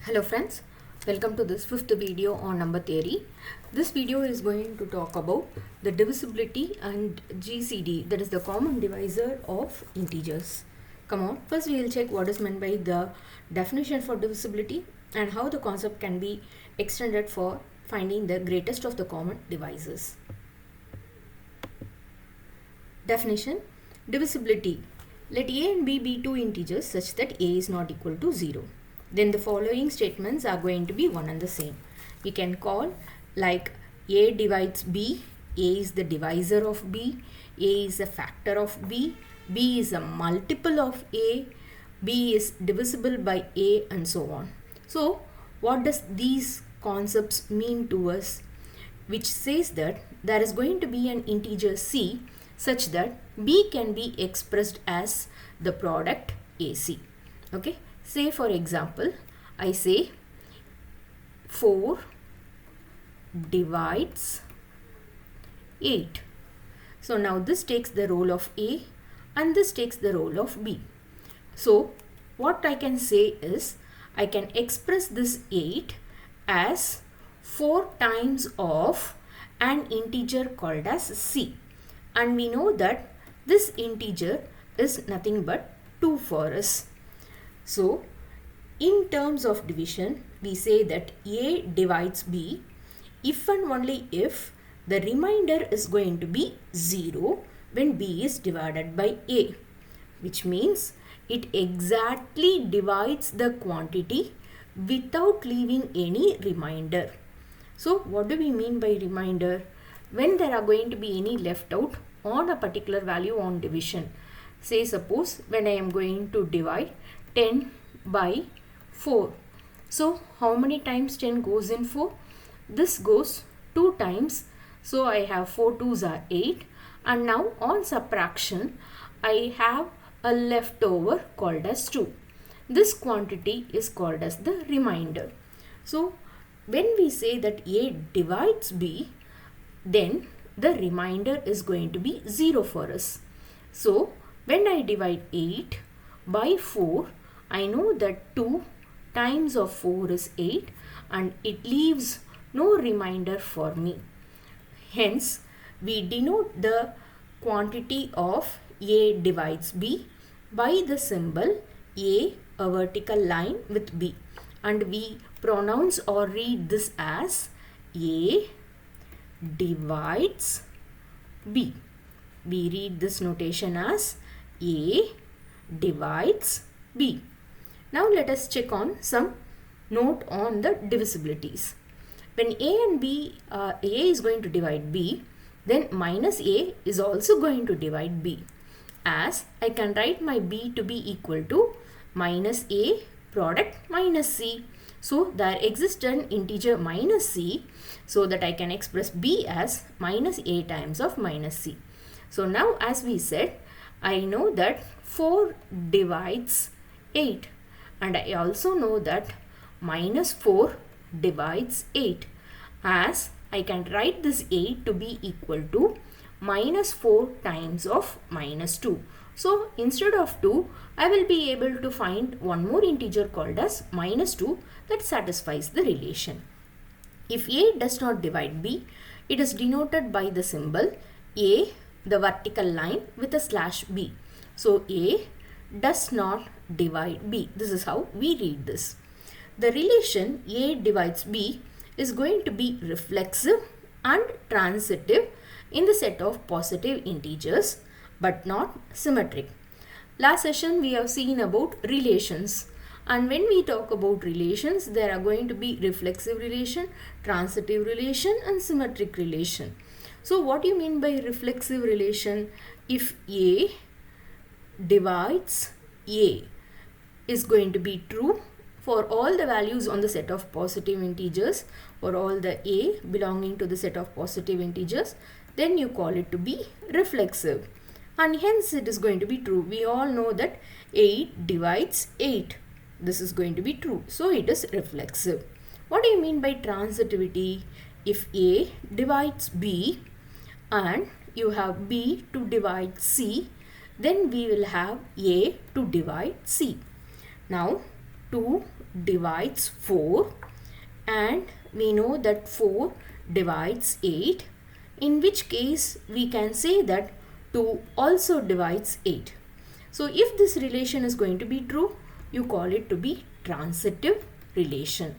Hello friends, welcome to this fifth video on number theory. This video is going to talk about the divisibility and GCD, that is the common divisor of integers. Come on, first we will check what is meant by the definition for divisibility and how the concept can be extended for finding the greatest of the common divisors. Definition: divisibility. Let a and b be two integers such that a is not equal to 0. Then the following statements are going to be one and the same. We can call like a divides b, a is the divisor of b, a is a factor of b is a multiple of a, b is divisible by a, and so on. So what does these concepts mean to us? Which says that there is going to be an integer c such that b can be expressed as the product ac. Okay. Say for example, I say 4 divides 8. So now this takes the role of A and this takes the role of B. So what I can say is I can express this 8 as 4 times of an integer called as C. And we know that this integer is nothing but 2 for us. So, in terms of division, we say that A divides B if and only if the remainder is going to be 0 when B is divided by A, which means it exactly divides the quantity without leaving any remainder. So, what do we mean by remainder? When there are going to be any left out on a particular value on division. Say suppose when I am going to divide 10 by 4. So how many times 10 goes in 4? This goes 2 times. So I have 4 2s are 8. And now on subtraction, I have a leftover called as 2. This quantity is called as the remainder. So when we say that A divides B, then the remainder is going to be 0 for us. So when I divide 8 by 4, I know that 2 times of 4 is 8 and it leaves no remainder for me. Hence, we denote the quantity of A divides B by the symbol A, a vertical line with B, and we pronounce or read this as A divides B. We read this notation as A divides B. Now let us check on some note on the divisibilities. When A and B, A is going to divide B, then minus A is also going to divide B, as I can write my B to be equal to minus A product minus C. So there exists an integer minus C, so that I can express B as minus A times of minus C. So now as we said, I know that 4 divides 8, and I also know that minus 4 divides 8, as I can write this 8 to be equal to minus 4 times of minus 2. So instead of 2, I will be able to find one more integer called as minus 2 that satisfies the relation. If A does not divide B, it is denoted by the symbol A, the vertical line with a slash B. So A does not divide B. This is how we read this. The relation A divides B is going to be reflexive and transitive in the set of positive integers, but not symmetric. Last session we have seen about relations, and when we talk about relations, there are going to be reflexive relation, transitive relation, and symmetric relation. So what do you mean by reflexive relation? If A divides A is going to be true for all the values on the set of positive integers, for all the A belonging to the set of positive integers, then you call it to be reflexive, and hence it is going to be true. We all know that 8 divides 8. This is going to be true, so it is reflexive. What do you mean by transitivity? If A divides B and you have B to divide C, then we will have A to divide C. Now to divides 4 and we know that 4 divides 8, in which case we can say that 2 also divides 8. So if this relation is going to be true, you call it to be transitive relation.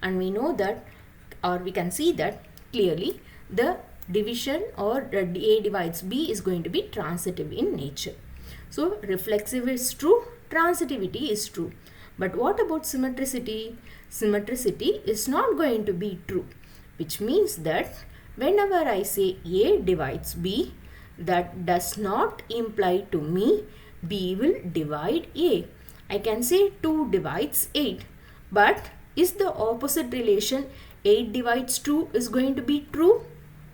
And we know that, or we can see that clearly, the division or A divides B is going to be transitive in nature. So reflexive is true, transitivity is true. But what about symmetricity? Symmetricity is not going to be true, which means that whenever I say A divides B, that does not imply to me B will divide A. I can say 2 divides 8, but is the opposite relation 8 divides 2 is going to be true?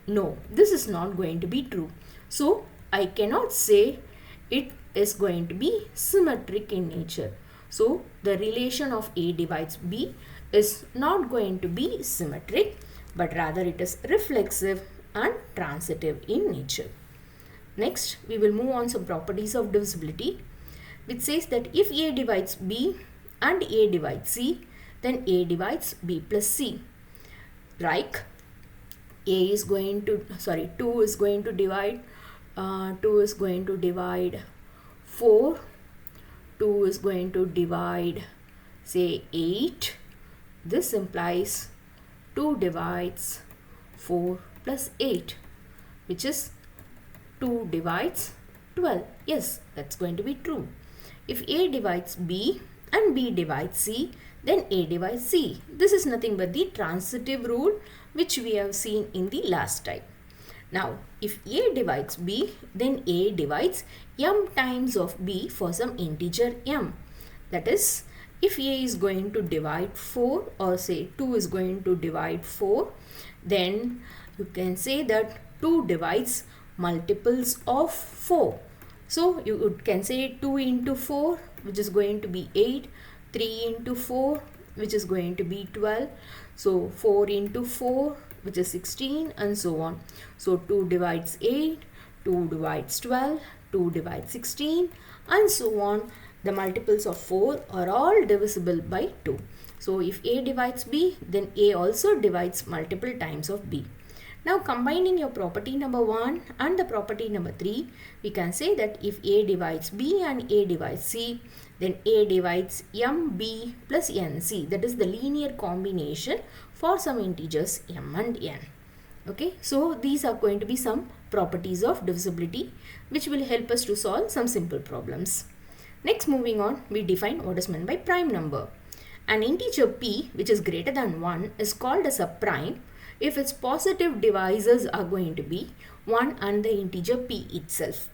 No, this is not going to be true. So I cannot say it is going to be symmetric in nature. So the relation of A divides B is not going to be symmetric, but rather it is reflexive and transitive in nature. Next, we will move on some properties of divisibility, which says that if A divides B and A divides C, then A divides B plus C. Like 2 is going to divide 4, 2 is going to divide say 8. This implies 2 divides 4 plus 8, which is 2 divides 12. Yes, that's going to be true. If A divides B and B divides C, then A divides C. This is nothing but the transitive rule which we have seen in the last type. Now, if A divides B, then A divides m times of B for some integer m. That is, if A is going to divide 4 or say 2 is going to divide 4, then you can say that 2 divides multiples of 4. So you can say 2 into 4, which is going to be 8, 3 into 4, which is going to be 12. So 4 into 4, which is 16, and so on. So 2 divides 8, 2 divides 12, 2 divides 16, and so on. The multiples of 4 are all divisible by 2. So if A divides B, then A also divides multiple times of B. Now combining your property number 1 and the property number 3, we can say that if A divides B and A divides C, then A divides MB plus NC. That is the linear combination for some integers m and n. Okay, so these are going to be some properties of divisibility which will help us to solve some simple problems. Next, moving on, we define what is meant by prime number. An integer p which is greater than 1 is called as a prime if its positive divisors are going to be 1 and the integer p itself.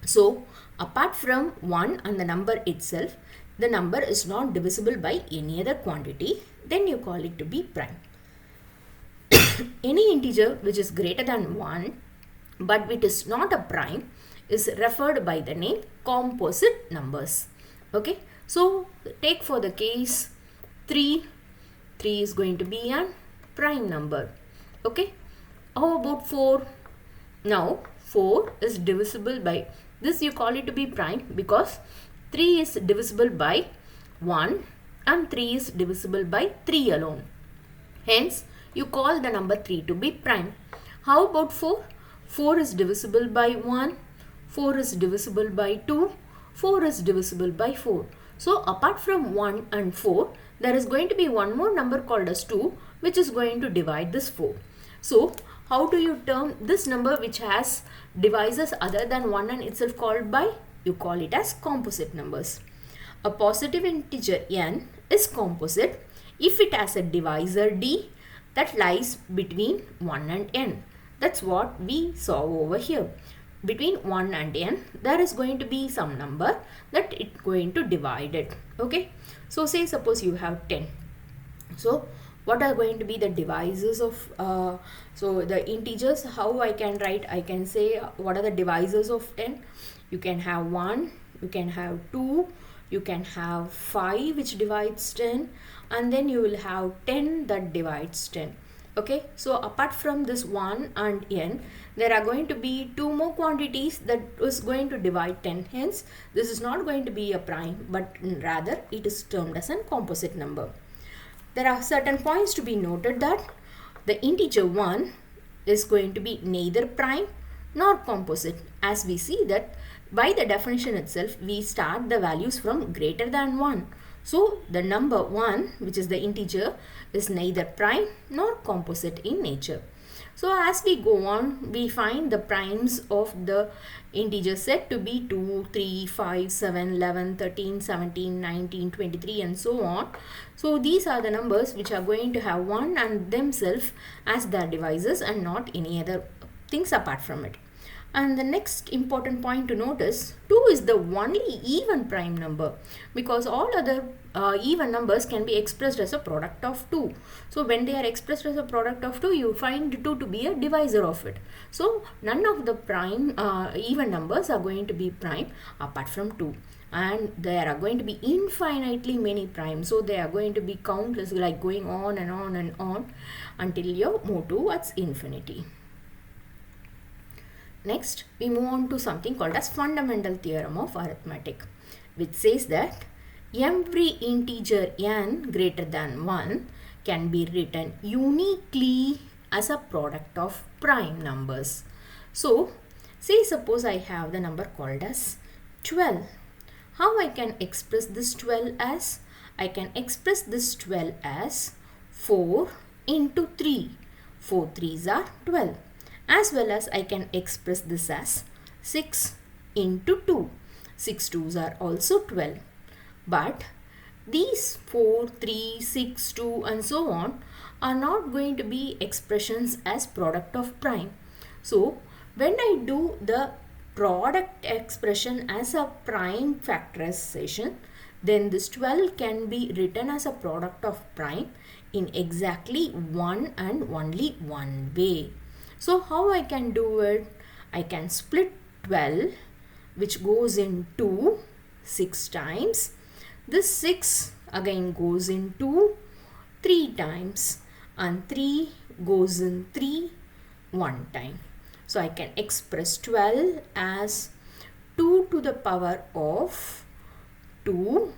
So, apart from 1 and the number itself, the number is not divisible by any other quantity, then you call it to be prime. Any integer which is greater than 1 but which is not a prime is referred by the name composite numbers. Okay, so take for the case 3 is going to be a prime number. Okay, how about 4? Now 4 is divisible by this, you call it to be prime because 3 is divisible by 1 and 3 is divisible by 3 alone. Hence, you call the number 3 to be prime. How about 4? 4 is divisible by 1, 4 is divisible by 2, 4 is divisible by 4. So, apart from 1 and 4, there is going to be one more number called as 2 which is going to divide this 4. So, how do you term this number which has divisors other than 1 and itself called by? You call it as composite numbers. A positive integer n is composite if it has a divisor d that lies between 1 and n. That's what we saw over here. Between 1 and n, there is going to be some number that it's going to divide it. Okay. So, say suppose you have 10. So, what are going to be the divisors of, so the integers, how I can write, I can say what are the divisors of 10. You can have 1, you can have 2, you can have 5 which divides 10, and then you will have 10 that divides 10. Okay, so apart from this 1 and n, there are going to be 2 more quantities that is going to divide 10. Hence, this is not going to be a prime, but rather it is termed as a composite number. There are certain points to be noted that the integer 1 is going to be neither prime nor composite, as we see that by the definition itself we start the values from greater than 1. So the number 1, which is the integer, is neither prime nor composite in nature. So as we go on, we find the primes of the integer set to be 2, 3, 5, 7, 11, 13, 17, 19, 23 and so on. So these are the numbers which are going to have 1 and themselves as their divisors and not any other things apart from it. And the next important point to notice, 2 is the only even prime number, because all other even numbers can be expressed as a product of 2. So when they are expressed as a product of 2, you find 2 to be a divisor of it. So none of the prime even numbers are going to be prime apart from 2. And there are going to be infinitely many primes. So they are going to be countless, like going on and on and on until you move towards infinity. Next, we move on to something called as fundamental theorem of arithmetic, which says that every integer n greater than 1 can be written uniquely as a product of prime numbers. So, say suppose I have the number called as 12. How I can express this 12 as? I can express this 12 as 4 into 3. 4 3s are 12. As well as I can express this as 6 into 2. 6 2s are also 12. But these 4, 3, 6, 2 and so on are not going to be expressions as product of prime. So when I do the product expression as a prime factorization, then this 12 can be written as a product of prime in exactly one and only one way. So how I can do it? I can split 12, which goes into 6 times. This 6 again goes into 3 times and 3 goes in 3 one time. So I can express 12 as 2 to the power of 2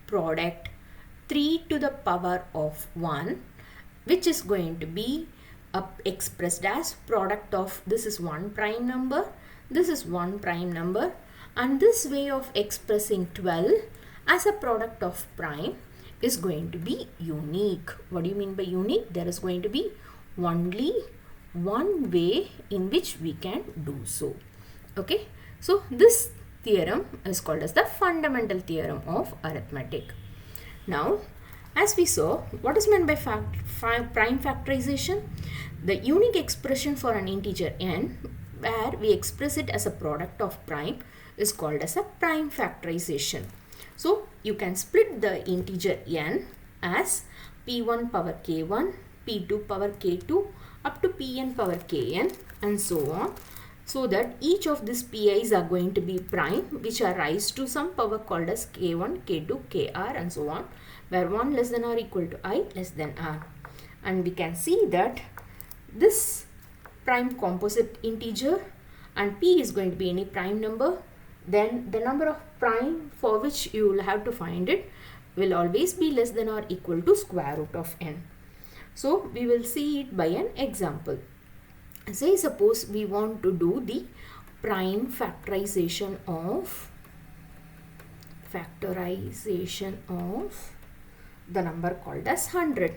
product 3 to the power of 1, which is going to be expressed as product of, this is one prime number, this is one prime number, and this way of expressing 12 as a product of prime is going to be unique. What do you mean by unique? There is going to be only one way in which we can do so. Okay, so this theorem is called as the fundamental theorem of arithmetic. Now, as we saw, what is meant by prime factorization? The unique expression for an integer n, where we express it as a product of prime, is called as a prime factorization. So you can split the integer n as p1 power k1, p2 power k2 up to pn power kn and so on, so that each of these pi's are going to be prime, which are raised to some power called as k1, k2, kr and so on, where 1 less than or equal to I less than r. And we can see that this prime composite integer and p is going to be any prime number, then the number of prime for which you will have to find it will always be less than or equal to square root of n. So we will see it by an example. Say suppose we want to do the prime factorization of the number called as 100.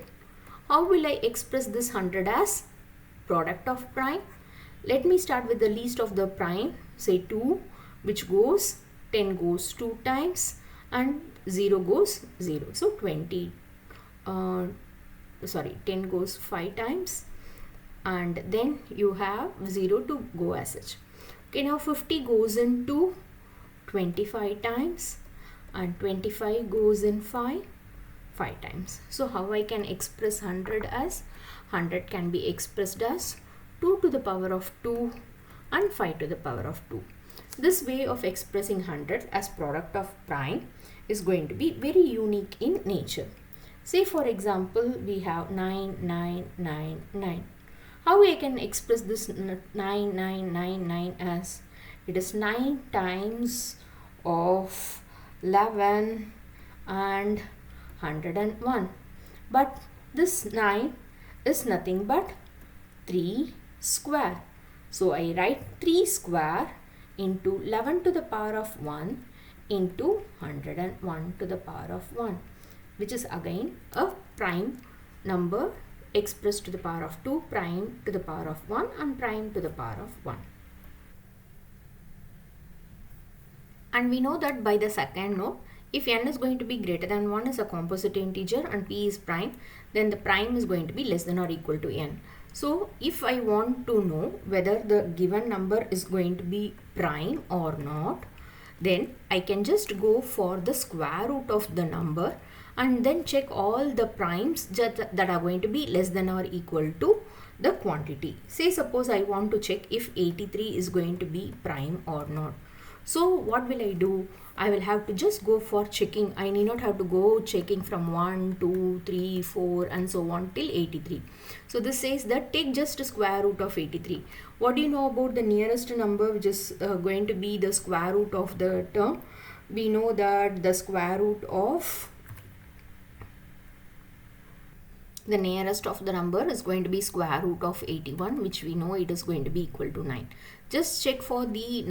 How will I express this 100 as product of prime? Let me start with the least of the prime, say 2, which goes 10 goes 2 times and 0 goes 0. So 10 goes 5 times and then you have 0 to go as such. Okay, now 50 goes into 25 times and 25 goes in 5 times. So how I can express 100 as? 100 can be expressed as 2 to the power of 2 and 5 to the power of 2. This way of expressing 100 as product of prime is going to be very unique in nature. Say for example, we have 9999. How I can express this 9999 as it is 9 times of 11 and 101. But this 9 is nothing but 3 square. So I write 3 square into 11 to the power of 1 into 101 to the power of 1, which is again a prime number expressed to the power of 2, prime to the power of 1 and prime to the power of 1. And we know that by the second note, if n is going to be greater than 1 is a composite integer and p is prime, then the prime is going to be less than or equal to n. So if I want to know whether the given number is going to be prime or not, then I can just go for the square root of the number and then check all the primes that are going to be less than or equal to the quantity. Say suppose I want to check if 83 is going to be prime or not. So what will I do? I will have to just go for checking. I need not have to go checking from 1, 2, 3, 4 and so on till 83. So this says that take just a square root of 83. What do you know about the nearest number which is going to be the square root of the term? We know that the square root of the nearest of the number is going to be square root of 81, which we know it is going to be equal to 9. Just check for the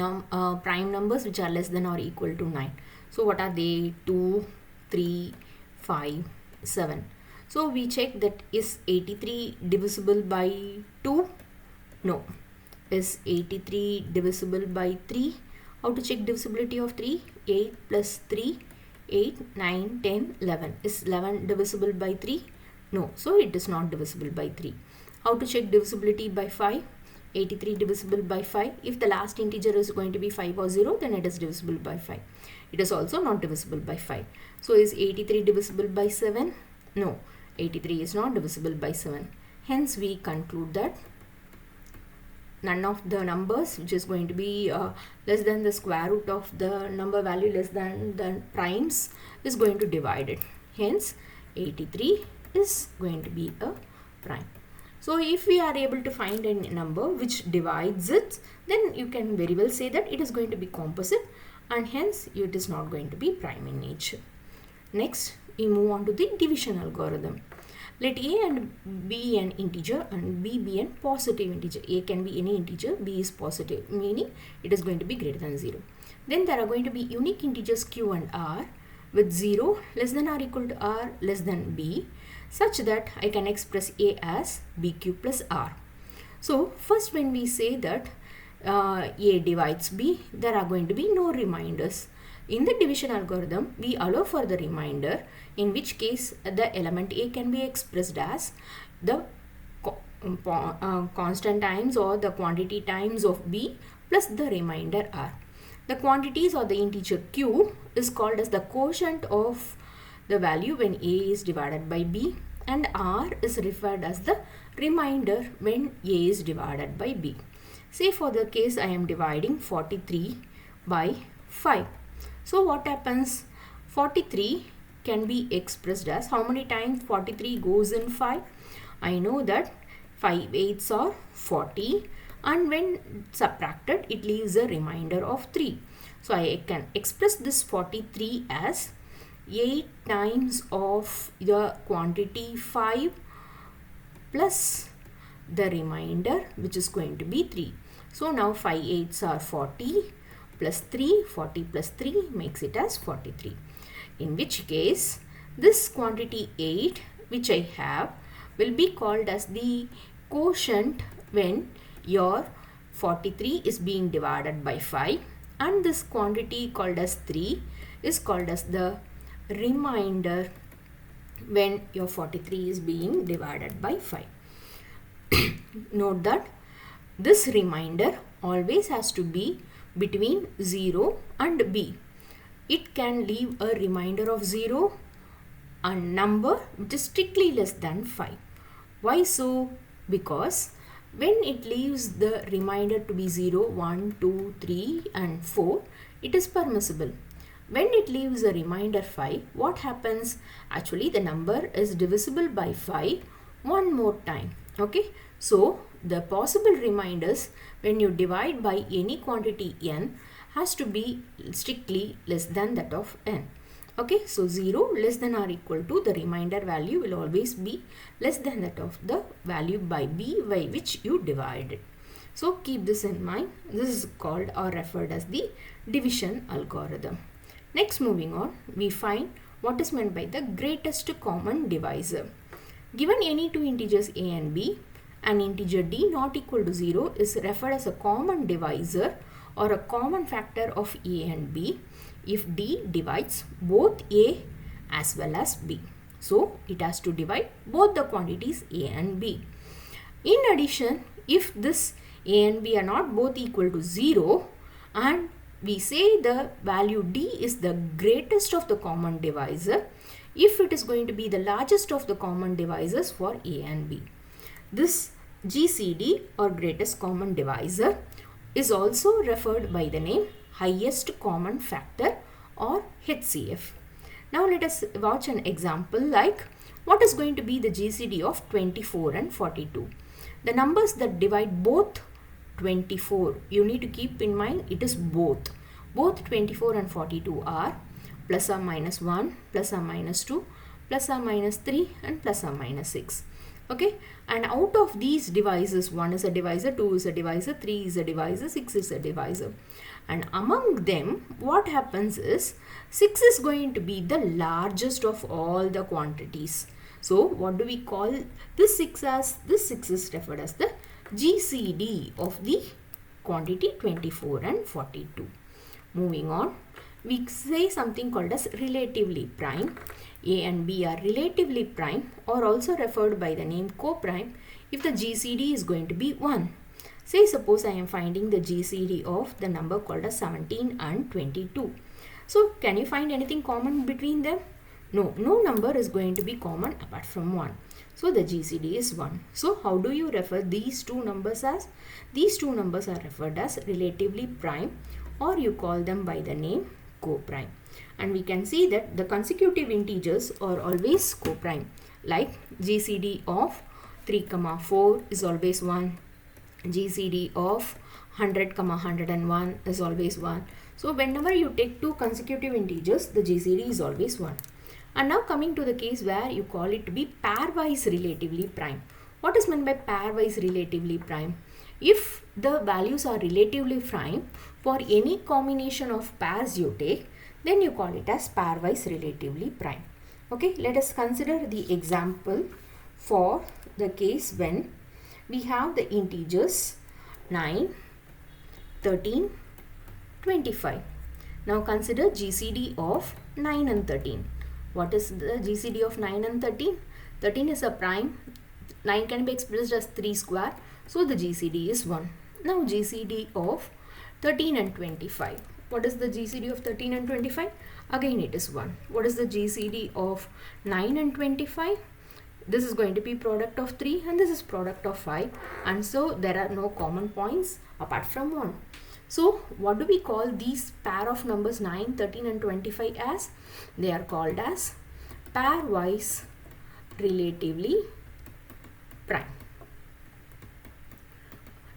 prime numbers which are less than or equal to 9. So what are they? 2, 3, 5, 7. So we check that is 83 divisible by 2? No. Is 83 divisible by 3? How to check divisibility of 3? 8 plus 3, 8, 9, 10, 11. Is 11 divisible by 3? No. So it is not divisible by 3. How to check divisibility by 5? 83 divisible by 5. If the last integer is going to be 5 or 0, then it is divisible by 5. It is also not divisible by 5. So is 83 divisible by 7? No. 83 is not divisible by 7. Hence we conclude that none of the numbers which is going to be less than the square root of the number value less than the primes is going to divide it. Hence 83 is going to be a prime. So if we are able to find a number which divides it, then you can very well say that it is going to be composite and hence it is not going to be prime in nature. Next, we move on to the division algorithm. Let a and b an integer and b be a positive integer. A can be any integer, b is positive, meaning it is going to be greater than 0. Then there are going to be unique integers q and r with 0 less than or equal to r less than b, such that I can express a as bq plus r. So first when we say that a divides b, there are going to be no reminders. In the division algorithm, we allow for the remainder, in which case the element a can be expressed as the constant times or the quantity times of b plus the remainder r. The quantities or the integer q is called as the quotient of the value when a is divided by b, and r is referred as the remainder when a is divided by b. Say for the case I am dividing 43 by 5. So what happens? 43 can be expressed as how many times 43 goes in 5? I know that 5 eighths are 40, and when subtracted it leaves a remainder of 3. So I can express this 43 as 8 times of the quantity 5 plus the remainder which is going to be 3. So now 5 eighths are 40 plus 3, 40 plus 3 makes it as 43. In which case this quantity 8 which I have will be called as the quotient when your 43 is being divided by 5, and this quantity called as 3 is called as the remainder when your 43 is being divided by 5. Note that this remainder always has to be between 0 and b. It can leave a remainder of 0 and number which is strictly less than 5. Why so? Because when it leaves the remainder to be 0, 1, 2, 3 and 4, it is permissible. when it leaves a remainder 5, what happens? Actually, the number is divisible by 5 one more time. Okay, so the possible remainders when you divide by any quantity n has to be strictly less than that of n. Okay, so 0 less than or equal to the remainder value will always be less than that of the value by b by which you divided. So keep this in mind. This is called or referred as the division algorithm. Next, moving on, we find what is meant by the greatest common divisor. Given any two integers a and b, an integer d not equal to 0 is referred as a common divisor or a common factor of a and b if d divides both a as well as b. So it has to divide both the quantities a and b. In addition, if this a and b are not both equal to 0 and we say the value d is the greatest of the common divisor if it is going to be the largest of the common divisors for a and b. This GCD or greatest common divisor is also referred by the name highest common factor or HCF. Now let us watch an example like what is going to be the GCD of 24 and 42. The numbers that divide both 24, you need to keep in mind it is both 24 and 42 are plus or minus 1, plus or minus 2, plus or minus 3 and plus or minus 6. Okay, and out of these divisors, 1 is a divisor, 2 is a divisor, 3 is a divisor, 6 is a divisor. And among them, what happens is 6 is going to be the largest of all the quantities. So what do we call this 6 as? This 6 is referred as the GCD of the quantity 24 and 42. Moving on, we say something called as relatively prime. A and B are relatively prime or also referred by the name co-prime if the GCD is going to be 1. Say suppose I am finding the GCD of the number called as 17 and 22. So can you find anything common between them? No number is going to be common apart from 1. So the GCD is 1. So how do you refer these two numbers as? These two numbers are referred as relatively prime or you call them by the name co-prime. And we can see that the consecutive integers are always co-prime. Like GCD of 3, 4 is always 1. GCD of 100, 101 is always 1. So whenever you take two consecutive integers, the GCD is always 1. And now coming to the case where you call it to be pairwise relatively prime. What is meant by pairwise relatively prime? If the values are relatively prime for any combination of pairs you take, then you call it as pairwise relatively prime. Okay, let us consider the example for the case when we have the integers 9, 13, 25. Now consider GCD of 9 and 13. What is the GCD of 9 and 13? 13 is a prime. 9 can be expressed as 3 square. So the GCD is 1. Now GCD of 13 and 25. What is the GCD of 13 and 25? Again it is 1. What is the GCD of 9 and 25? This is going to be product of 3 and this is product of 5. And so there are no common points apart from 1. So what do we call these pair of numbers 9, 13 and 25 as? They are called as pairwise relatively prime.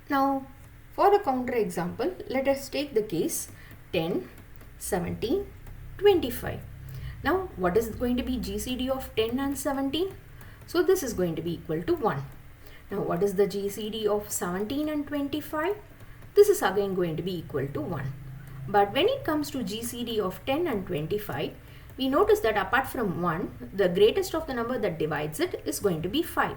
Now for a counter example, let us take the case 10, 17, 25. Now what is going to be GCD of 10 and 17? So this is going to be equal to 1. Now what is the GCD of 17 and 25? This is again going to be equal to 1. But when it comes to GCD of 10 and 25, we notice that apart from 1, the greatest of the number that divides it is going to be 5.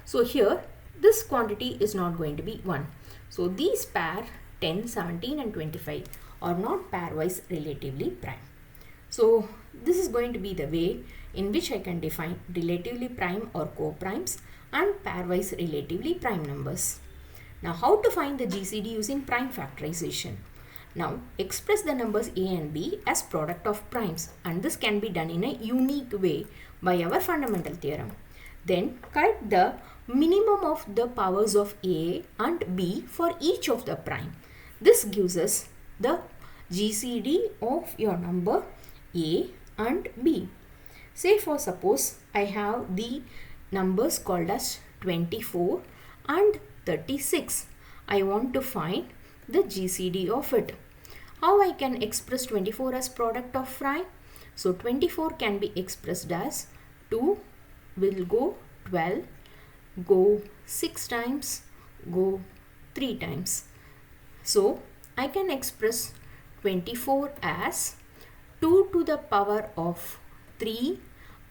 So here this quantity is not going to be 1. So these pair 10, 17 and 25 are not pairwise relatively prime. So this is going to be the way in which I can define relatively prime or co-primes and pairwise relatively prime numbers. Now how to find the GCD using prime factorization? Now express the numbers a and b as product of primes, and this can be done in a unique way by our fundamental theorem. Then correct the minimum of the powers of a and b for each of the prime. This gives us the GCD of your number A and B. Say for suppose I have the numbers called as 24 and 36. I want to find the GCD of it. How I can express 24 as product of prime? So 24 can be expressed as 2 will go 12, go 6 times, go 3 times. So I can express 24 as 2 to the power of 3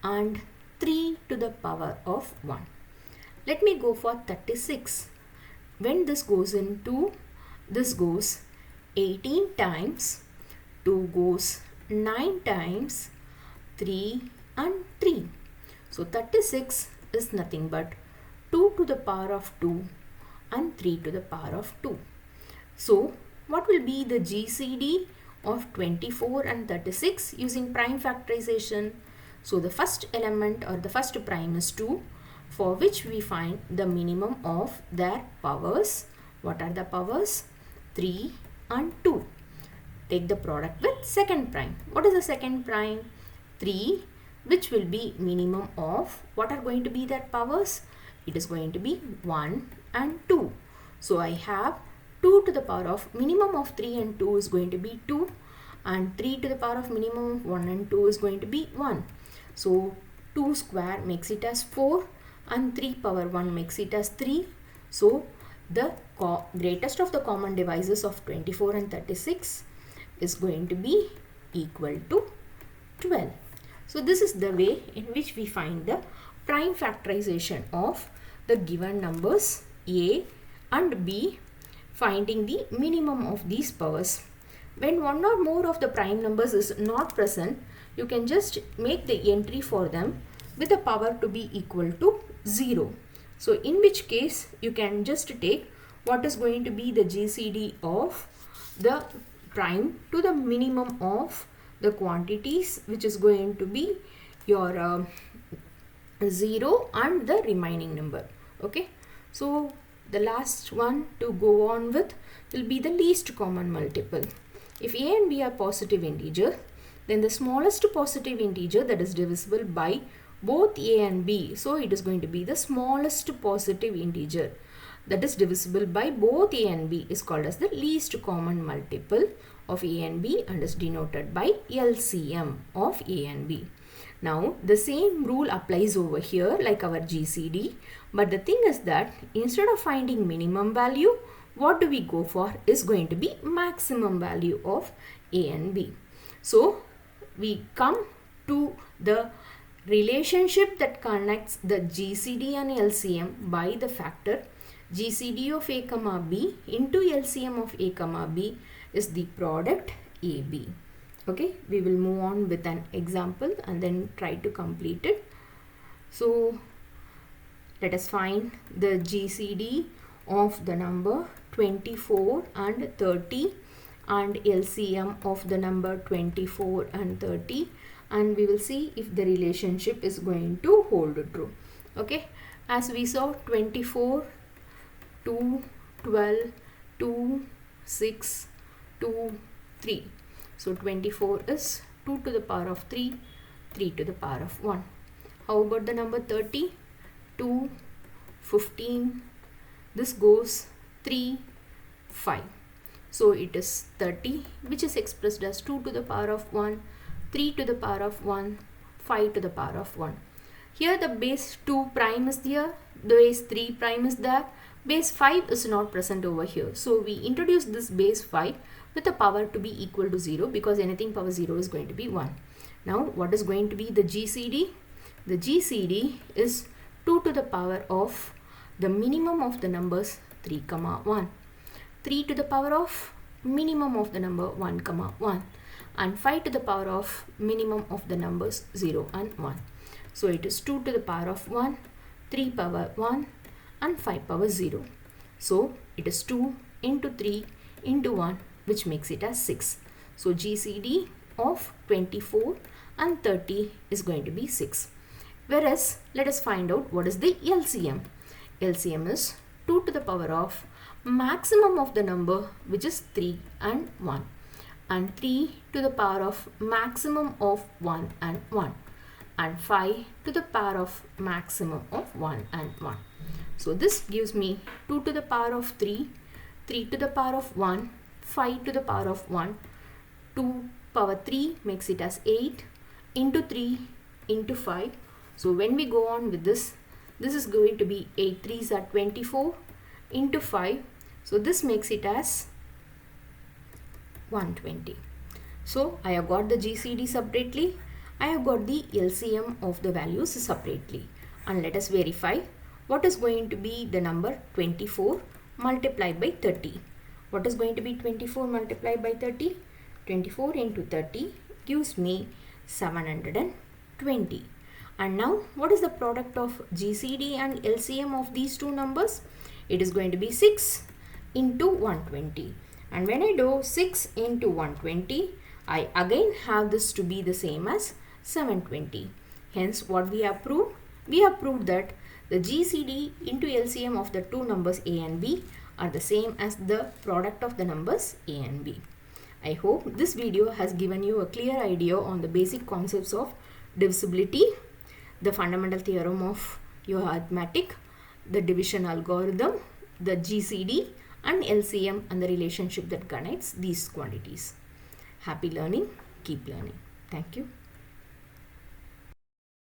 and 3 to the power of 1. Let me go for 36. When this goes into, this goes 18 times, 2 goes 9 times, 3 and 3. So 36 is nothing but 2 to the power of 2 and 3 to the power of 2. So what will be the GCD of 24 and 36 using prime factorization? So the first element or the first prime is 2, for which we find the minimum of their powers. What are the powers? 3 and 2. Take the product with second prime. What is the second prime? 3, which will be minimum of, what are going to be their powers? It is going to be 1 and 2. So I have 2 to the power of minimum of 3 and 2 is going to be 2, and 3 to the power of minimum of 1 and 2 is going to be 1. So 2 square makes it as 4 and 3 power 1 makes it as 3. So the greatest of the common divisors of 24 and 36 is going to be equal to 12. So this is the way in which we find the prime factorization of the given numbers A and B, finding the minimum of these powers. When one or more of the prime numbers is not present, you can just make the entry for them with a power to be equal to 0. So in which case you can just take what is going to be the GCD of the prime to the minimum of the quantities, which is going to be your 0 and the remaining number. Okay, so the last one to go on with will be the least common multiple. If A and B are positive integer, then the smallest positive integer that is divisible by both A and B, so it is going to be the smallest positive integer that is divisible by both A and B is called as the least common multiple of A and B and is denoted by LCM of A and B. Now the same rule applies over here like our GCD, but the thing is that instead of finding minimum value, what do we go for is going to be maximum value of A and B. So we come to the relationship that connects the GCD and LCM by the factor GCD of A comma B into LCM of A comma B is the product AB. Okay, we will move on with an example and then try to complete it. So let us find the GCD of the number 24 and 30 and LCM of the number 24 and 30, and we will see if the relationship is going to hold true. Okay, as we saw, 24, 2, 12, 2, 6, 2, 3. So 24 is 2 to the power of 3, 3 to the power of 1. How about the number 30? 2, 15, this goes 3, 5. So it is 30, which is expressed as 2 to the power of 1, 3 to the power of 1, 5 to the power of 1. Here the base 2 prime is there, the base 3 prime is there, base 5 is not present over here. So we introduce this base 5 with a power to be equal to 0 because anything power 0 is going to be 1. Now what is going to be the GCD? The GCD is 2 to the power of the minimum of the numbers 3, 1. 3 to the power of minimum of the number 1, 1 and 5 to the power of minimum of the numbers 0 and 1. So it is 2 to the power of 1, 3 power 1 and 5 power 0. So it is 2 into 3 into 1, which makes it as 6. So GCD of 24 and 30 is going to be 6. Whereas let us find out what is the LCM. LCM is 2 to the power of maximum of the number, which is 3 and 1, and 3 to the power of maximum of 1 and 1 and 5 to the power of maximum of 1 and 1. So this gives me 2 to the power of 3, 3 to the power of 1, 5 to the power of 1, 2 power 3 makes it as 8 into 3 into 5. So when we go on with this, this is going to be 8 3s are 24 into 5. So this makes it as 120. So I have got the GCD separately. I have got the LCM of the values separately. And let us verify what is going to be the number 24 multiplied by 30. What is going to be 24 multiplied by 30? 24 into 30 gives me 720. And now what is the product of GCD and LCM of these two numbers? It is going to be 6 into 120. And when I do 6 into 120, I again have this to be the same as 720. Hence what we have proved? We have proved that the GCD into LCM of the two numbers A and B are the same as the product of the numbers A and B. I hope this video has given you a clear idea on the basic concepts of divisibility, the fundamental theorem of your arithmetic, the division algorithm, the GCD and LCM and the relationship that connects these quantities. Happy learning. Keep learning. Thank you.